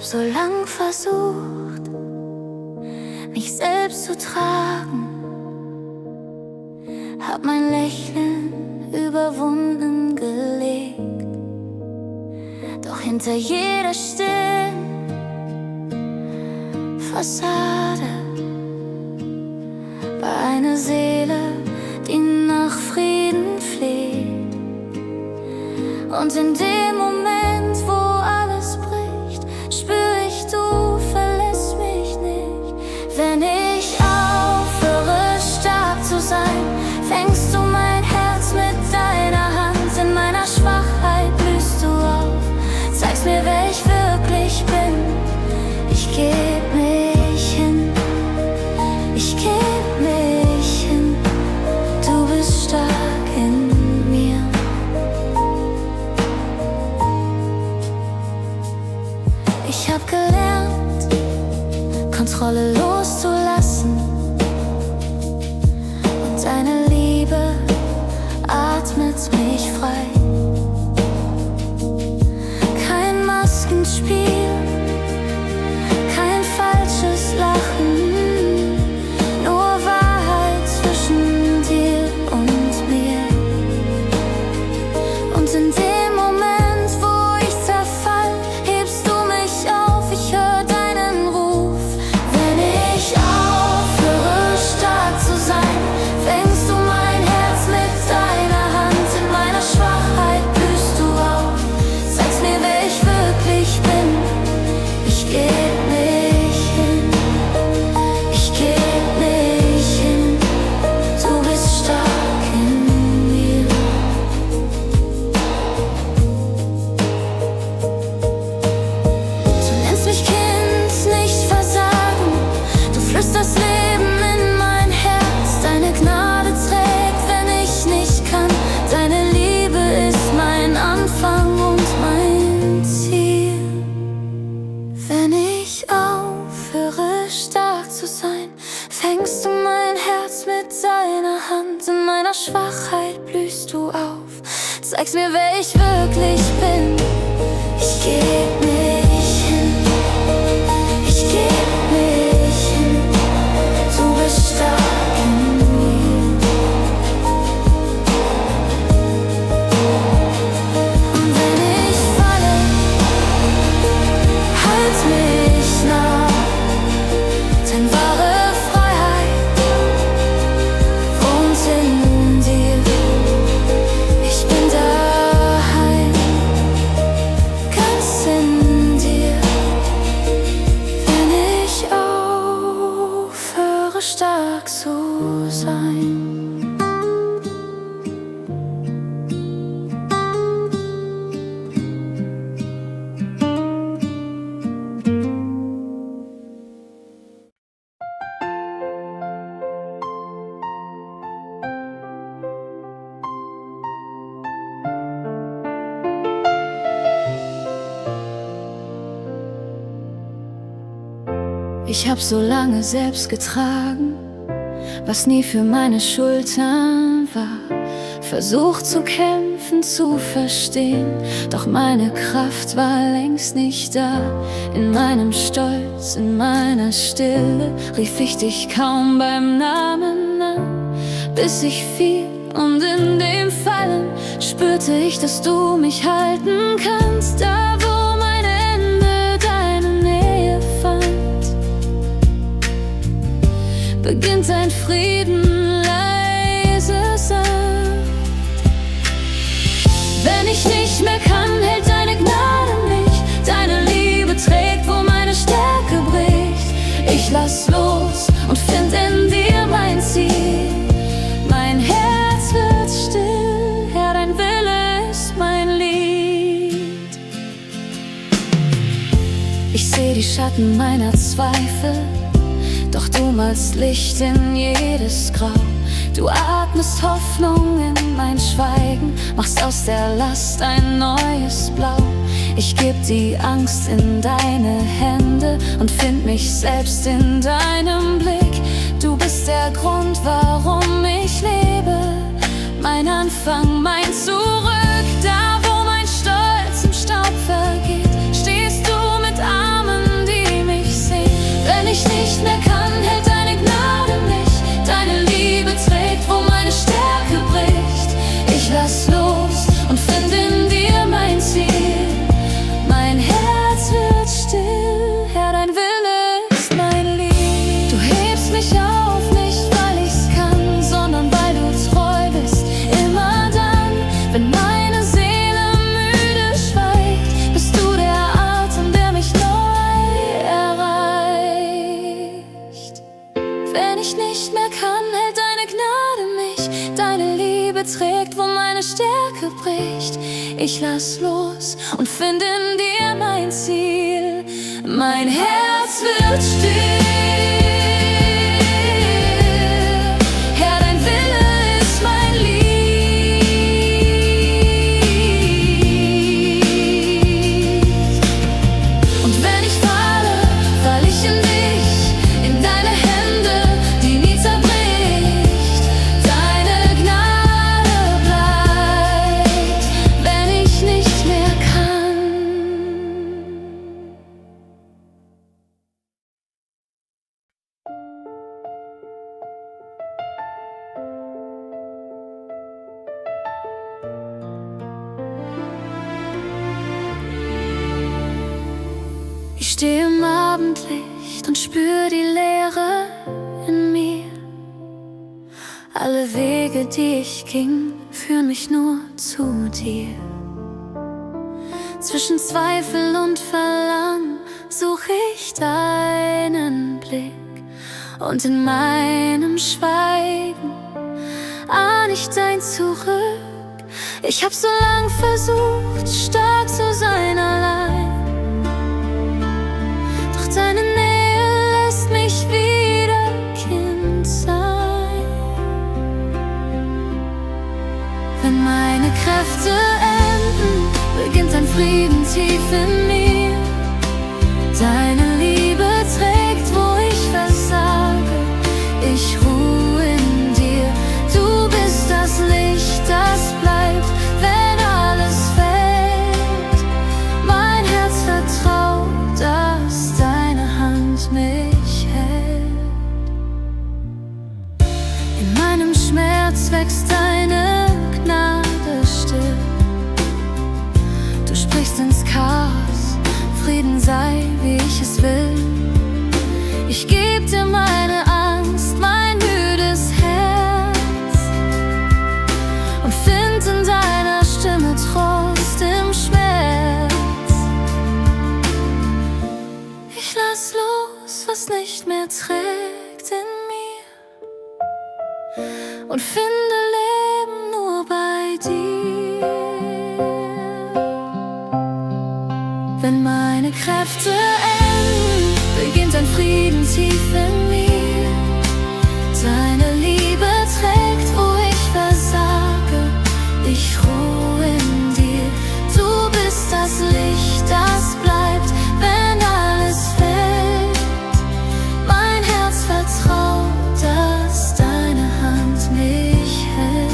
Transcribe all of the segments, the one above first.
so lang versucht, mich selbst zu tragen, hab mein Lächeln überwunden gelegt. Doch hinter jeder stillen Fassade war eine Seele, die nach Frieden fleht. Und in dem Moment, wo alles bricht, spür ich, du verlässt mich nicht. Wenn ich aufhöre, stark zu sein, fängst du mein Herz mit deiner Hand. In meiner Schwachheit blühst du auf, zeigst mir, wer ich wirklich bin. Ich geb mich hin, ich geb mich hin. Du bist stark in mir. Ich hab gelernt, Kontrolle loszulassen, und deine Liebe atmet mich frei. Kein Maskenspiel, kein falsches Lachen, nur Wahrheit zwischen dir und mir. Und in dem Moment, wo ich zerfall, hebst du mich auf, ich hör deinen Ruf. Wenn ich aufhöre, stark zu sein, fängst du mein Herz mit deiner Hand. In meiner Schwachheit blühst du auf, zeigst mir, wer ich wirklich bin. Ich geb mich hin, ich geb mich hin. Du bist stark in mir. Du nennst mich Kind, nicht Versagen. Du flüsterst Leben in mein Herz. Deine Gnade trägt, wenn ich nicht kann. Deine Liebe ist mein Anfang und mein Ziel. Wenn ich aufhöre, stark zu sein, fängst du mein Herz mit deiner Hand. In meiner Schwachheit blühst du auf, zeigst mir, wer ich wirklich bin. Ich geb mich hin, ich geb mich hin. Du bist stark in mir. Und wenn ich falle, halt mich nah. Denn wahre Freiheit wohnt in dir. Ich bin daheim, ganz in dir. Wenn ich aufhöre, stark zu sein. Ich hab so lange selbst getragen, was nie für meine Schultern war. Versucht zu kämpfen, zu verstehen, doch meine Kraft war längst nicht da. In meinem Stolz, in meiner Stille rief ich dich kaum beim Namen an, bis ich fiel, und in dem Fallen spürte ich, dass du mich halten kannst. Da wo mein Ende deine Nähe fand, beginnt ein Frieden, leise sanft. Wenn ich nicht mehr kann, hält deine Gnade mich. Deine Liebe trägt, wo meine Stärke bricht. Ich lass los und find in dir mein Ziel. Mein Herz wird still, Herr, dein Wille ist mein Lied. Ich seh die Schatten meiner Zweifel, doch du malst Licht in jedes Grau. Du atmest Hoffnung in mein Schweigen, machst aus der Last ein neues Blau. Ich geb die Angst in deine Hände und find mich selbst in deinem Blick. Du bist der Grund, warum ich lebe, mein Anfang, mein Zurück. Da wo mein Stolz im Staub vergeht, stehst du mit Armen ich nicht mehr kann, hält deine Gnade mich. Deine Liebe trägt, wo meine Stärke bricht. Ich lass los und finde in dir mein Ziel. Mein Herz wird still, Herr, dein Wille ist mein Lied. Du hebst mich auf, nicht weil ich's kann, sondern weil du treu bist. Immer dann, wenn meine Seele müde schweigt, bist du der Atem, der mich neu erreicht. Wenn ich nicht mehr kann, hält deine Gnade mich. Deine Liebe trägt, wo meine Stärke bricht. Ich lass los und finde in dir mein Ziel. Mein Herz wird still. Herr, dein Wille ist mein Lied. Und wenn ich falle, fall ich in dich, in deine Hände, die nie zerbricht. Deine Gnade bleibt, wenn ich nicht mehr kann. Ich stehe im Abendlicht und spür die Leere in mir. Alle Wege, die ich ging, führen mich nur zu dir. Zwischen Zweifel und Verlangen such ich deinen Blick. Und in meinem Schweigen ahn ich dein Zurück. Ich hab so lang versucht, stark zu sein allein. Doch deine Nähe lässt mich wieder Kind sein. Wenn meine Kräfte enden, beginnt ein Frieden tief in mir. Deine Liebe trägt, wo ich versage. Ich ruhe in dir. Du bist das Licht, das bleibt, wenn alles fällt. Mein Herz vertraut, dass deine Hand mich hält. In meinem Schmerz wächst deine Gnade still. Du sprichst ins Chaos, Frieden sei, wie ich es will. Ich geb dir meine Angst, mein müdes Herz, und find in deiner Stimme Trost im Schmerz. Ich lass los, was nicht mehr trägt in mir, und finde Leben nur bei dir. Wenn meine Kräfte enden, beginnt ein Frieden tief in mir. Deine Liebe trägt, wo ich versage. Ich ruhe in dir. Du bist das Licht, das bleibt, wenn alles fällt. Mein Herz vertraut, dass deine Hand mich hält.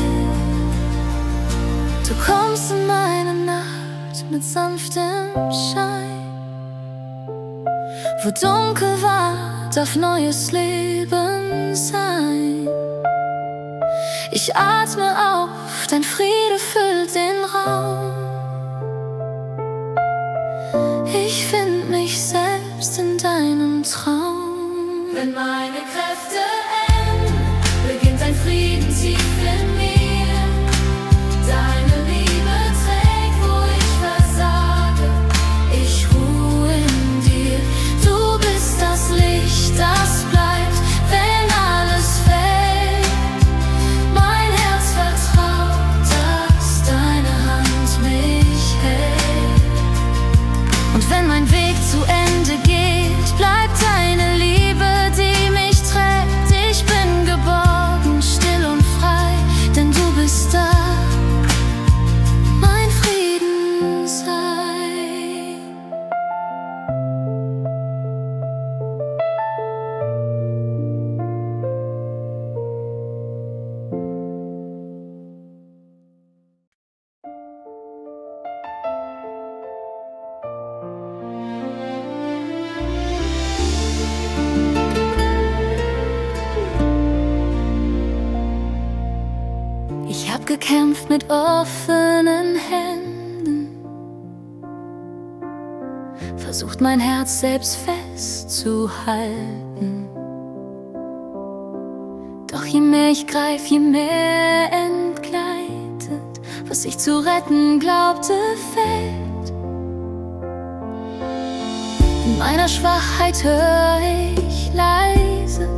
Du kommst in meine Nacht mit sanftem Schein. Wo dunkel war, darf neues Leben sein. Ich atme auf, dein Friede füllt den Raum. Ich find mich selbst in deinem Traum. Wenn meine Kräfte enden, beginnt ein Frieden tief in mir. Deine Liebe trägt, wo ich versage. Ich ruhe in dir. Du bist das Licht, das bleibt, wenn alles fällt. Mein Herz vertraut, dass deine Hand mich hält. Und wenn mein Weg zu Ende geht, bleibt deine Liebe, die mich trägt. Ich gekämpft mit offenen Händen, versucht mein Herz selbst festzuhalten. Doch je mehr ich greif, je mehr entgleitet, was ich zu retten glaubte, fällt. In meiner Schwachheit hör ich leise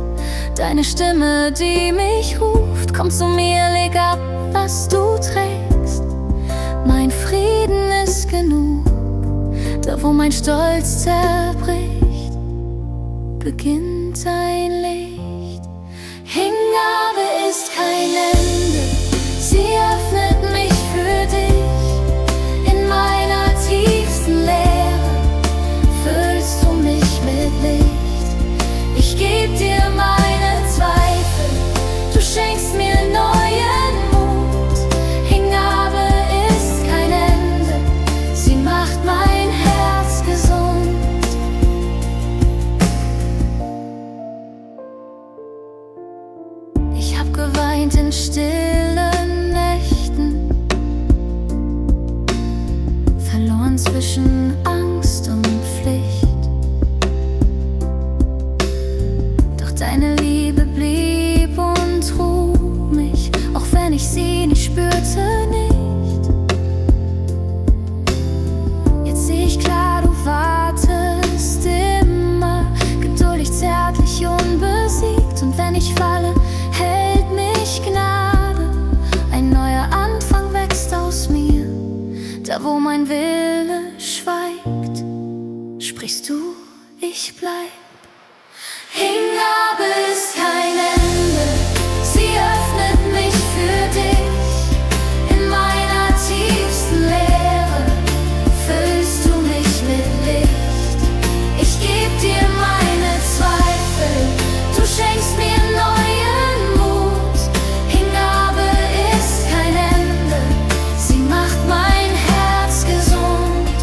deine Stimme, die mich ruft. Komm zu mir, leg ab, was du trägst. Mein Frieden ist genug. Da wo mein Stolz zerbricht, beginnt ein Licht. Hingabe ist kein Ende, sie öffnet mich für dich. In meiner tiefsten Leere füllst du mich mit Licht. Ich geb dir meine Zweifel, du schenkst mir neuen Mut. Hingabe ist kein Ende, sie macht mein Herz gesund. Ich hab geweint in stillen Nächten, verloren zwischen Angst und Pflicht. Doch deine Liebe blieb und trug mich, auch wenn ich sie nicht spürte, nicht. Jetzt seh ich klar, du wartest immer, geduldig, zärtlich, unbesiegt. Und wenn ich falle, hält mich Gnade. Ein neuer Anfang wächst aus mir. Da wo mein Wille schweigt, sprichst du, ich bleib. Hingabe ist kein Ende, sie öffnet mich für dich. In meiner tiefsten Leere füllst du mich mit Licht. Ich geb dir meine Zweifel, du schenkst mir neuen Mut. Hingabe ist kein Ende, sie macht mein Herz gesund.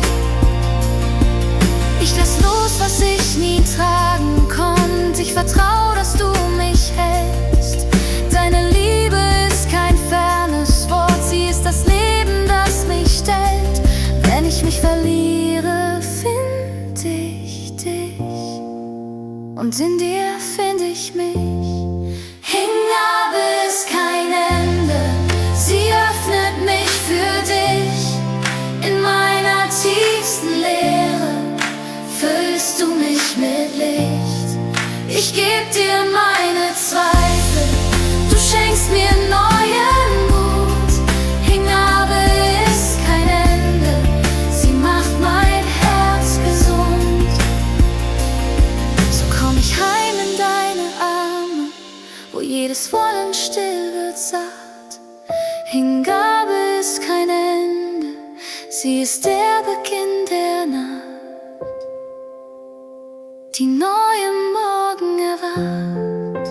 Ich lass los, was ich nie tragen konnte. Ich vertrau, dass du mich hältst. Deine Liebe ist kein fernes Wort, sie ist das Leben, das mich stellt. Wenn ich mich verliere, find ich dich, und in dir find ich mich. Hingabe ist kein Ende, sie öffnet mich für dich. In meiner tiefsten Leere füllst du mich mit Licht. Ich geb dir meine Zweifel, du schenkst mir neuen Mut. Hingabe ist kein Ende, sie macht mein Herz gesund. So komm ich heim in deine Arme, wo jedes Wollen still wird satt. Hingabe ist kein Ende, sie ist der Beginn der Nacht, die neue Morgen erwacht.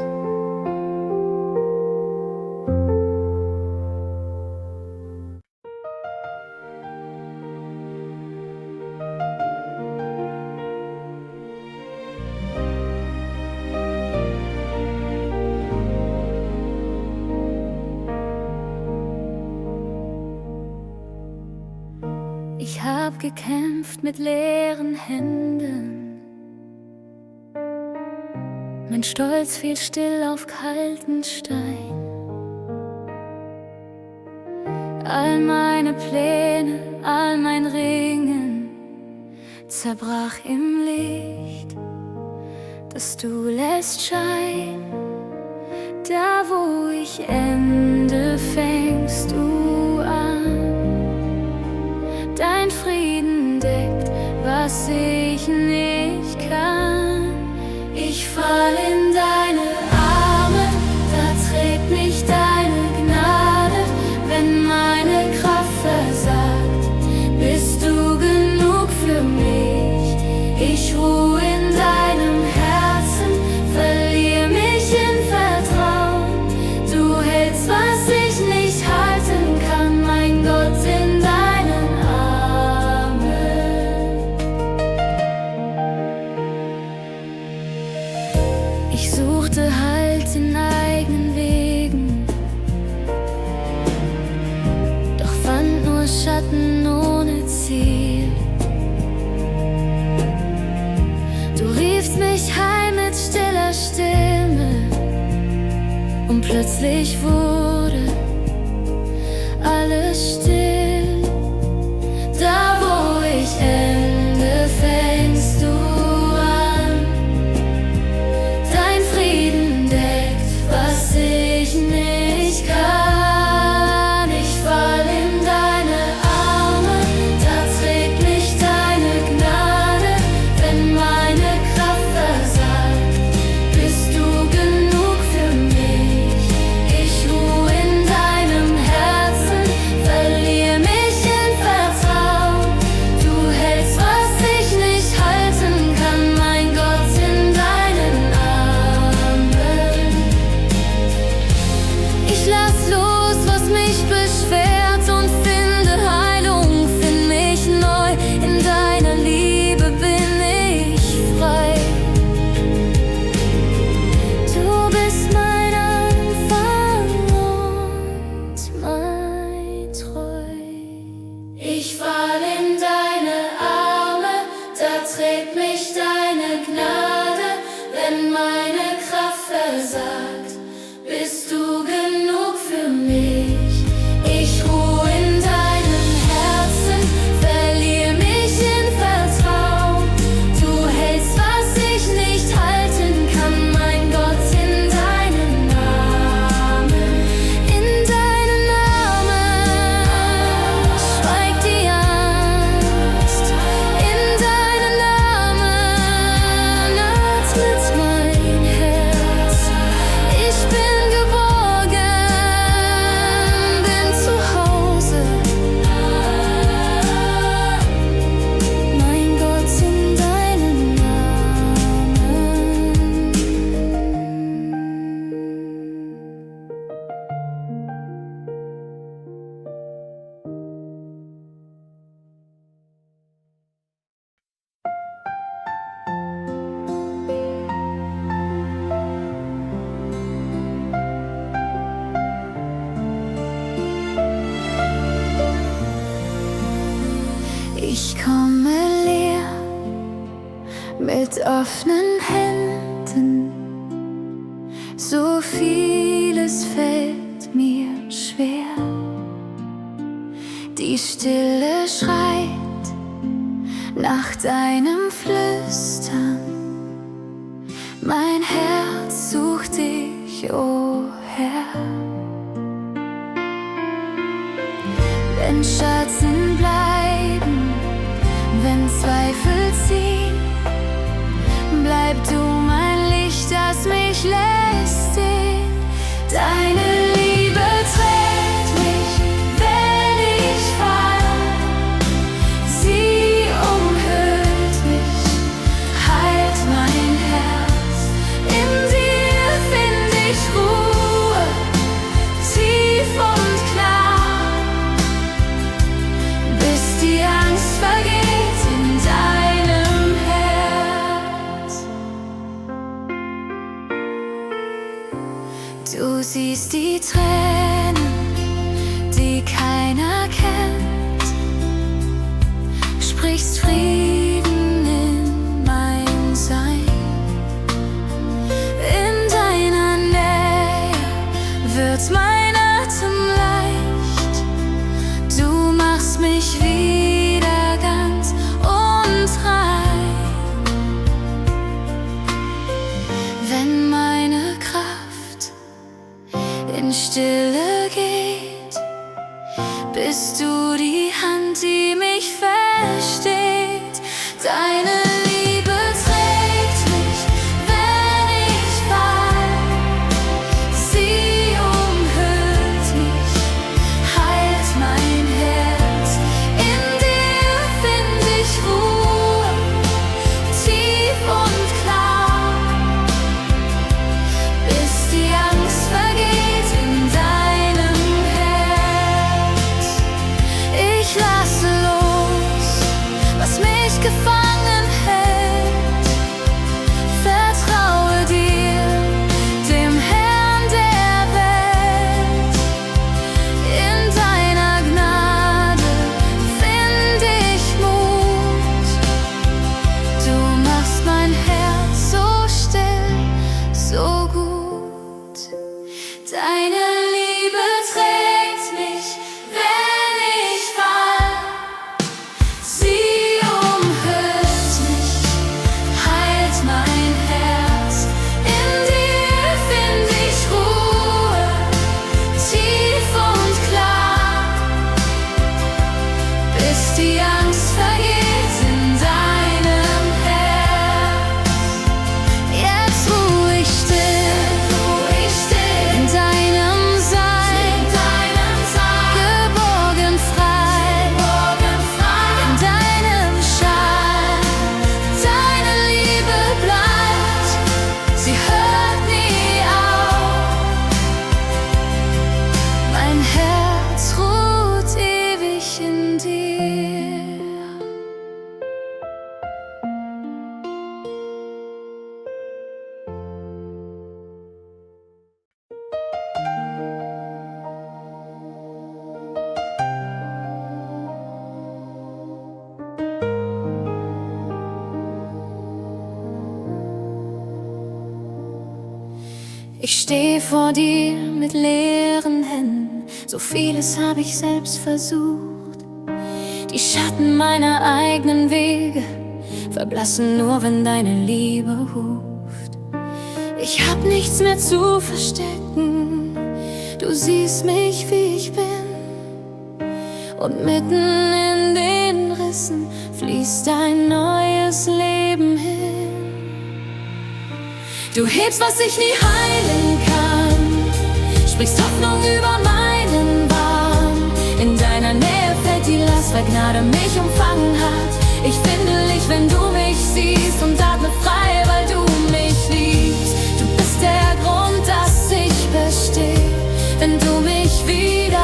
Ich hab gekämpft mit leeren Händen, mein Stolz fiel still auf kalten Stein. All meine Pläne, all mein Ringen zerbrach im Licht, das du lässt scheinen. Da wo ich ende, fängst du an. Dein Frieden deckt, was ich nicht kann. Ich fall in deine Arme, da trägt mich deine Gnade. Wenn meine Kraft versagt, bist du genug für mich. Ich ruhe in deinem Herzen, verlier mich in Vertrauen. Du hältst, was ich nicht halten kann, mein Gott, in deinen Armen. Ich suchte Halt in eigenen Wegen, Schatten ohne Ziel. Du riefst mich heim mit stiller Stimme und plötzlich wurde alles still. Da wo ich ende, fängst du an. Dein Frieden deckt, was ich nicht kann. Ich fall in deine Arme, da trägt mich deine Gnade. Wenn meine Kraft versagt, bist du genug für mich. Ich ruh in deinem Herzen, verlier mich in Vertrauen. Du hältst, was ich nicht halten kann, mein Gott, in deinen Armen. Ich lass los, was mich beschwert und finde Heilung, find mich neu. In deiner Liebe bin ich frei. Du bist mein Anfang und mein Treu. Ich fall in deine Arme, da trägt mich deine Gnade. Wenn meine Kraft versagt, bist du genug für mich. Ich ruh in deinem Herzen, verlier mich in Vertrauen. Du hältst, was ich nicht halten kann, mein Gott, in deinen Armen. In deinen Armen schweigt die Angst. In deinen Armen atmet mein Herz. Ich bin geborgen, bin zu Hause. Mein Gott, in deinen Armen. Ich komme leer mit offenen Händen. So vieles fällt mir schwer. Die Stille schreit nach deinem Flüstern. Mein Herz sucht dich, o Herr. Wenn Schatten bleiben, wenn Zweifel ziehen, bleib du mein Licht, das mich lässt sehen. Deine Liebe trägt mich, wenn ich fall. Sie umhüllt mich, heilt mein Herz. In dir find ich Ruhe, tief und klar, bis die Angst vergeht in deinem Herz. Du siehst die Tränen, die keiner kennt, sprichst Frieden in mein Sein. In deiner Nähe wird mein Atem leicht. Du machst mich wieder ganz und rein. Wenn meine Kraft in Stille geht, bist du die Hand, die mich versteht. Deine Liebe trägt mich, wenn ich fall. Sie umhüllt mich, heilt mein Herz. In dir find ich Ruhe, tief und klar, bis die Angst vergeht in deinem Herz. Deine Liebe trägt mich, wenn ich fall. Sie umhüllt mich, heilt mein Herz. In dir find ich Ruhe, tief und klar, bis die Angst vergeht in deinem Herz. Jetzt ruh ich still in deinem Sein, geborgen frei in deinem Schal. Deine Liebe bleibt, sie hört nie auf. Mein Herz ruht ewig in dir. Ich steh vor dir mit leeren Händen, so vieles hab ich selbst versucht. Die Schatten meiner eigenen Wege verblassen nur, wenn deine Liebe ruft. Ich hab nichts mehr zu verstecken, du siehst mich, wie ich bin. Und mitten in den Rissen fließt ein neues Leben hin. Du hebst, was ich nie heilen kann, sprichst Hoffnung über meinen Bahn. In deiner Nähe fällt die Last, weil Gnade mich umfangen hat. Ich finde Licht, wenn du mich siehst, und atme frei, weil du mich liebst. Du bist der Grund, dass ich bestehe, wenn du mich wiederfindest.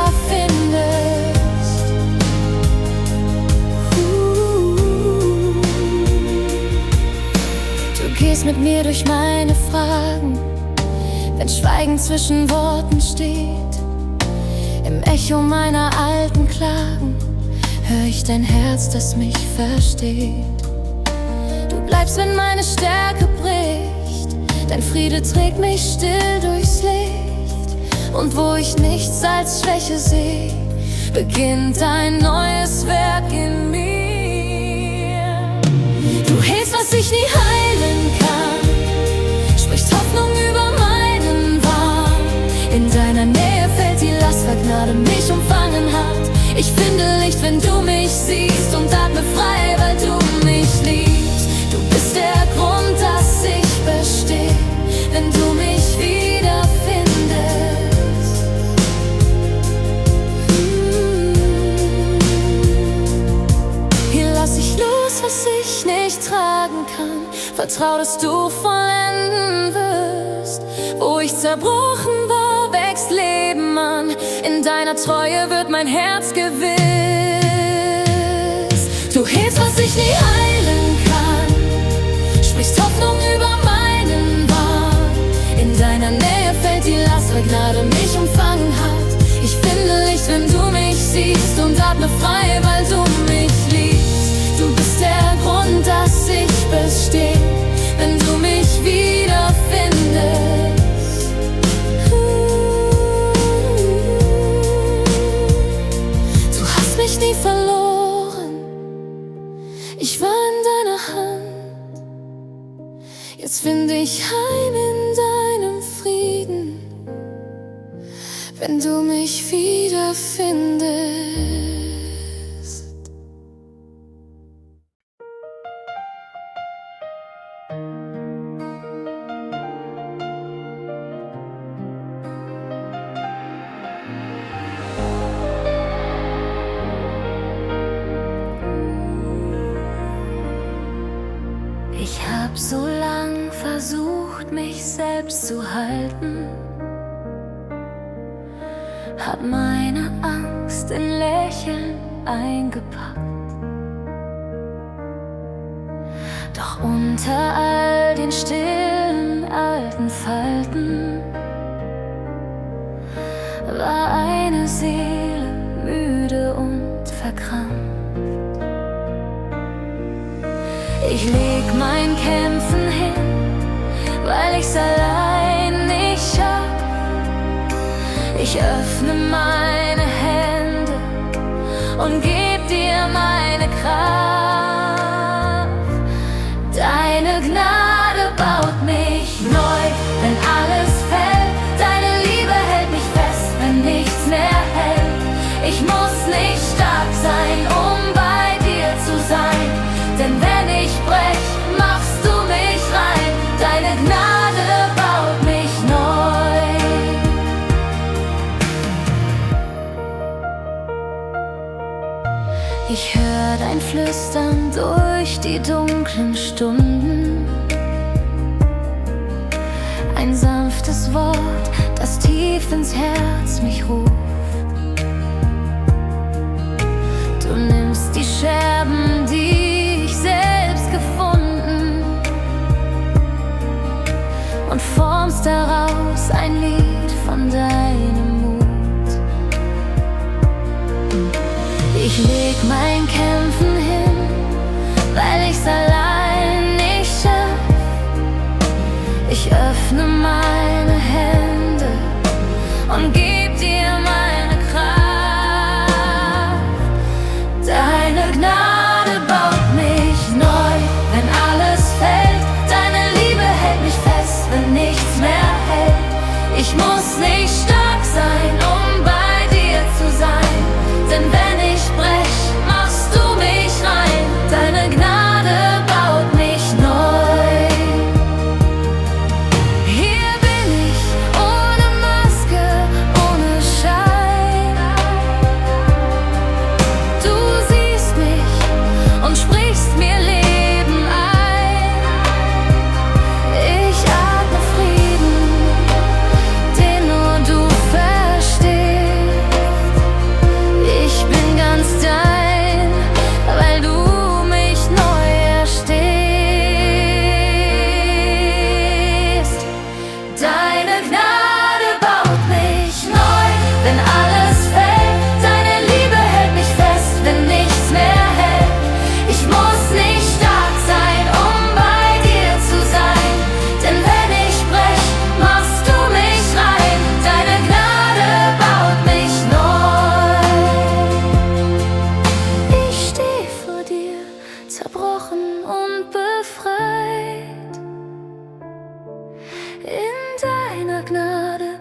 Du gehst mit mir durch meine Fragen, wenn Schweigen zwischen Worten steht. Im Echo meiner alten Klagen hör ich dein Herz, das mich versteht. Du bleibst, wenn meine Stärke bricht, dein Friede trägt mich still durchs Licht. Und wo ich nichts als Schwäche seh, beginnt ein neues Werk in mir. Du hältst, was ich nie heilen kann, sprichst Hoffnung über meinen Wahn. In deiner Nähe fällt die Last, weil Gnade mich umfangen hat. Ich finde Licht, wenn du mich siehst, und atme frei, weil du mich liebst. Du bist der Grund, dass ich bestehe, wenn du mich wiederfindest. Hier lass ich los, was ich nicht tragen kann. Vertrau, dass du vollenden wirst. Wo ich zerbrochen war, wächst Leben an. In deiner Treue wird mein Herz gewiss. Du hebst, was ich nie heilen kann, sprichst Hoffnung über meinen Wahn. In deiner Nähe fällt die Last, weil Gnade mich umfangen hat. Ich finde Licht, wenn du mich siehst, und atme frei, weil du mich liebst. Du bist der Grund, dass ich bestehe, wenn du mich wiederfindest. Mich nie verloren, ich war in deiner Hand. Jetzt finde ich Heim in deinem Frieden, wenn du mich wiederfindest. Ich hab so lang versucht, mich selbst zu halten, hab meine Angst in Lächeln eingepackt. Doch unter all den stillen alten Falten war eine Seele müde und verkrampft. Ich leg mein Kämpfen hin, weil ich's allein nicht schaff. Ich öffne meine Hände und geb dir meine Kraft. Deine Gnade baut mich neu, wenn alles fällt. Deine Liebe hält mich fest, wenn nichts mehr hält. Ich muss nicht stark sein, um bei dir zu sein, denn wenn ich brech, machst du mich rein. Deine Gnade baut mich neu. Ich hör dein Flüstern durch die dunklen Stunden, ein sanftes Wort, das tief ins Herz mich ruft. Du nimmst die Scherben, die ich selbst gefunden, und formst daraus ein Lied von deinem Mut. Ich leg mein Kämpfen hin, weil ich's allein nicht schaff. Ich öffne meine Hände und geb dir meine Kraft. Deine Gnade baut mich neu, wenn alles fällt. Deine Liebe hält mich fest, wenn nichts mehr hält. Ich muss nicht stark sein, um bei dir zu sein, denn wenn ich brech, machst du mich rein. Deine Gnade baut mich neu. Hier bin ich, ohne Maske, ohne Schein. Du siehst mich und sprichst mir Leben ein. Ich atme Frieden, den nur du verstehst. Ich bin ganz dein, weil du mich neu erstehst. Deine Gnade baut mich neu, wenn alles fällt. Deine Liebe hält mich fest, wenn nichts mehr hält. Ich muss nicht stark sein, um bei dir zu sein, denn wenn ich brech, machst du mich rein. Deine Gnade baut mich neu. Ich steh vor dir, zerbrochen und befreit. In deiner Gnade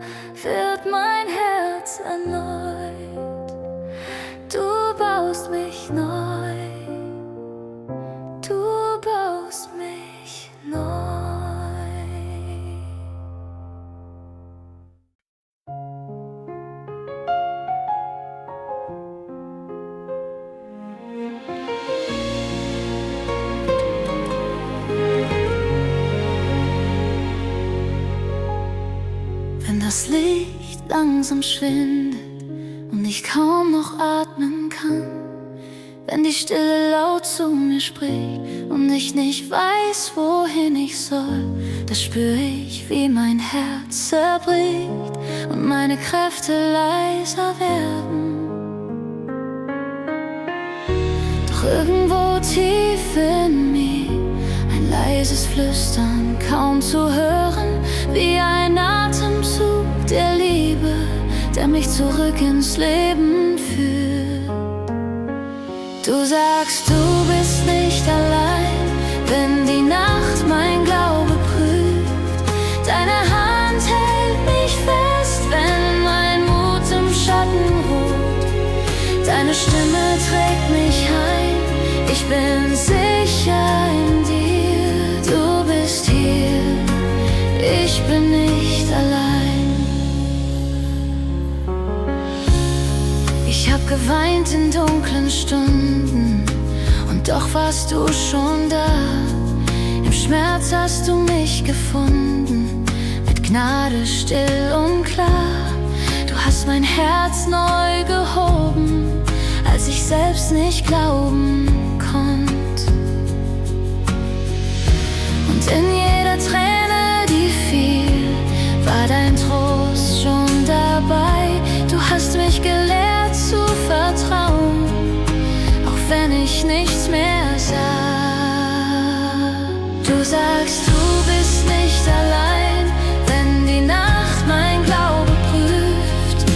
wird mein Herz erneut. Du baust mich neu. Du baust mich neu. Wenn das Licht langsam schwindet und ich kaum noch atmen kann, wenn die Stille laut zu mir spricht und ich nicht weiß, wohin ich soll, da spür ich, wie mein Herz zerbricht und meine Kräfte leiser werden. Doch irgendwo tief in mir ein leises Flüstern, kaum zu hören, wie ein Atemzug der Liebe, der mich zurück ins Leben führt. Du sagst, du bist nicht allein, wenn die Nacht mein Glaube prüft. Deine Hand hält mich fest, wenn mein Mut im Schatten ruht. Deine Stimme trägt mich heim, ich bin sicher in dir. Du bist hier, ich bin nicht allein. Ich hab geweint in dunklen Stunden und doch warst du schon da. Im Schmerz hast du mich gefunden, mit Gnade still und klar. Du hast mein Herz neu gehoben, als ich selbst nicht glauben konnte. Und in jeder Träne, die fiel, war dein Trost schon dabei. Du hast mich gelehrt zu vertrauen, auch wenn ich nichts mehr sah. Du sagst, du bist nicht allein, wenn die Nacht mein Glaube prüft.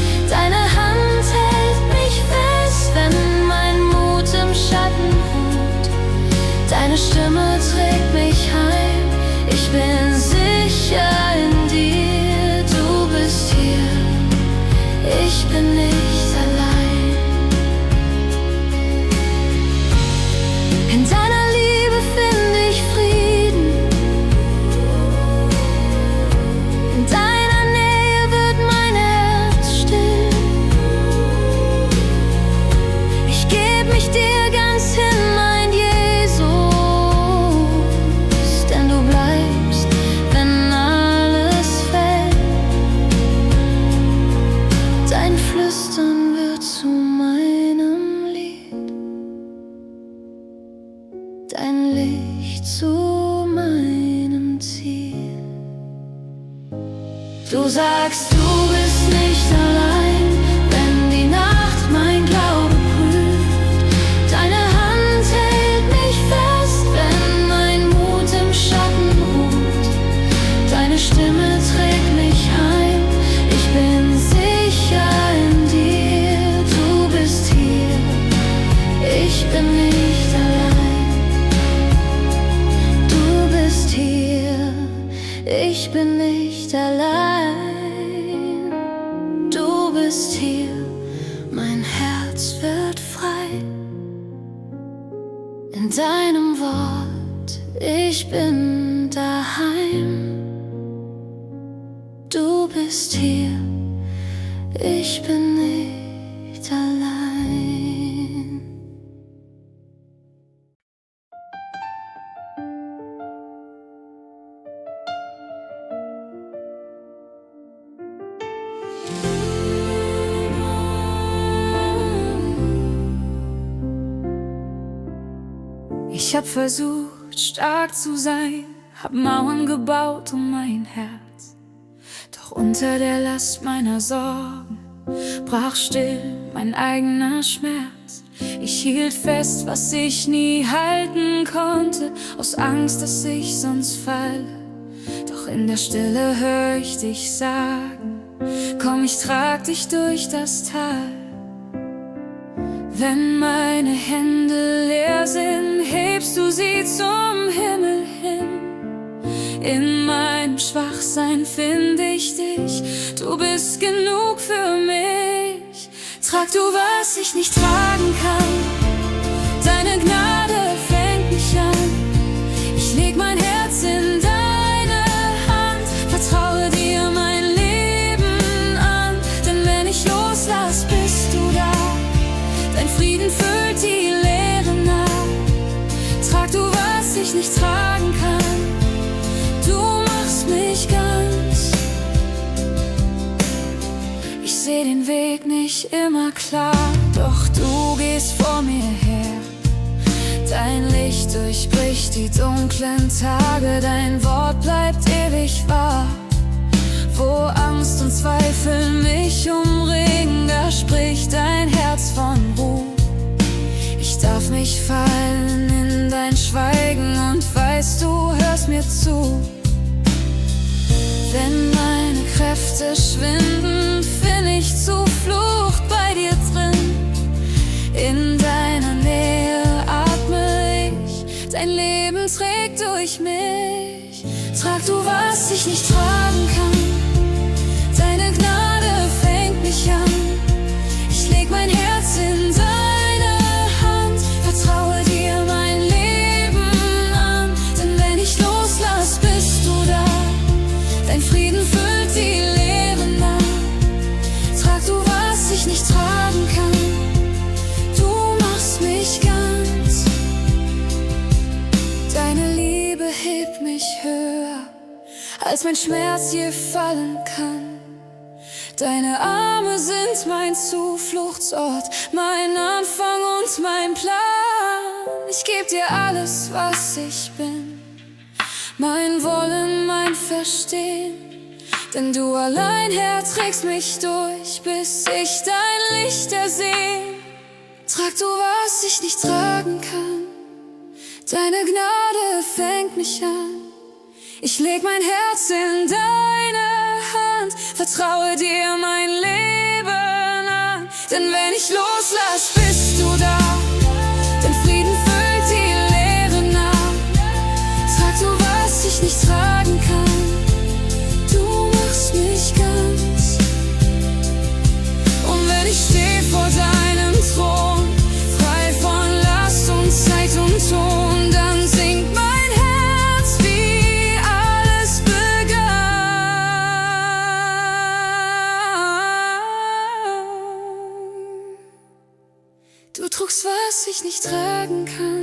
Du sagst, du bist nicht allein, wenn die Nacht mein Glaube prüft. Deine Hand hält mich fest, wenn mein Mut im Schatten ruht. Deine Stimme trägt mich heim, ich bin sicher in dir. Du bist hier, ich bin nicht allein. Du bist hier, ich bin nicht allein. Du bist hier, mein Herz wird frei. In deinem Wort, ich bin daheim. Du bist hier, ich bin nicht allein. Ich hab versucht, stark zu sein, hab Mauern gebaut um mein Herz. Doch unter der Last meiner Sorgen brach still mein eigener Schmerz. Ich hielt fest, was ich nie halten konnte, aus Angst, dass ich sonst falle. Doch in der Stille hör ich dich sagen: Komm, ich trag dich durch das Tal. Wenn meine Hände leer sind, hebst du sie zum Himmel hin. In meinem Schwachsein find ich dich, du bist genug für mich. Trag du, was ich nicht tragen kann, deine Gnade fängt mich an. Ich leg mein Herz in deine Hand, vertraue dir mein Leben an. Denn wenn ich loslass, bist du da, dein Frieden füllt die Leere nach. Trag du, was ich nicht tragen kann, du machst mich ganz. Ich seh den Weg nicht immer klar, doch du gehst vor mir her. Dein Licht durchbricht die dunklen Tage, dein Wort bleibt ewig wahr. Wo Angst und Zweifel mich umringen, da spricht dein Herz von Ruhe. Ich darf mich fallen in dein Schweigen und weiß, du hörst mir zu. Wenn meine Kräfte schwinden, find ich Zuflucht bei dir drin. In deiner Nähe atme ich, dein Leben trägt durch mich. Trag du, was ich nicht tragen kann, deine Gnade fängt mich an. Ich leg mein Herz in deine Hand, vertraue dir mein Leben an. Denn wenn ich loslass, bist du da, dein Frieden füllt die Leere nach. Trag du, was ich nicht tragen kann, du machst mich ganz. Deine Liebe hebt mich höher, als mein Schmerz je fallen kann. Deine Arme sind mein Zufluchtsort, mein Anfang und mein Plan. Ich geb dir alles, was ich bin, mein Wollen, mein Verstehen. Denn du allein, Herr, trägst mich durch, bis ich dein Licht ersehn. Trag du, was ich nicht tragen kann, deine Gnade fängt mich an. Ich leg mein Herz in deine Hand, vertraue dir mein Leben an. Denn wenn ich loslass, bist du da, dein Frieden füllt die Leere nach. Trag du, was ich nicht tragen kann, du machst mich ganz. Und wenn ich steh vor deinem Thron, frei von Last und Zeit und Ton, dann singt mein Herz, wie alles begann. Du trugst, was ich nicht tragen kann.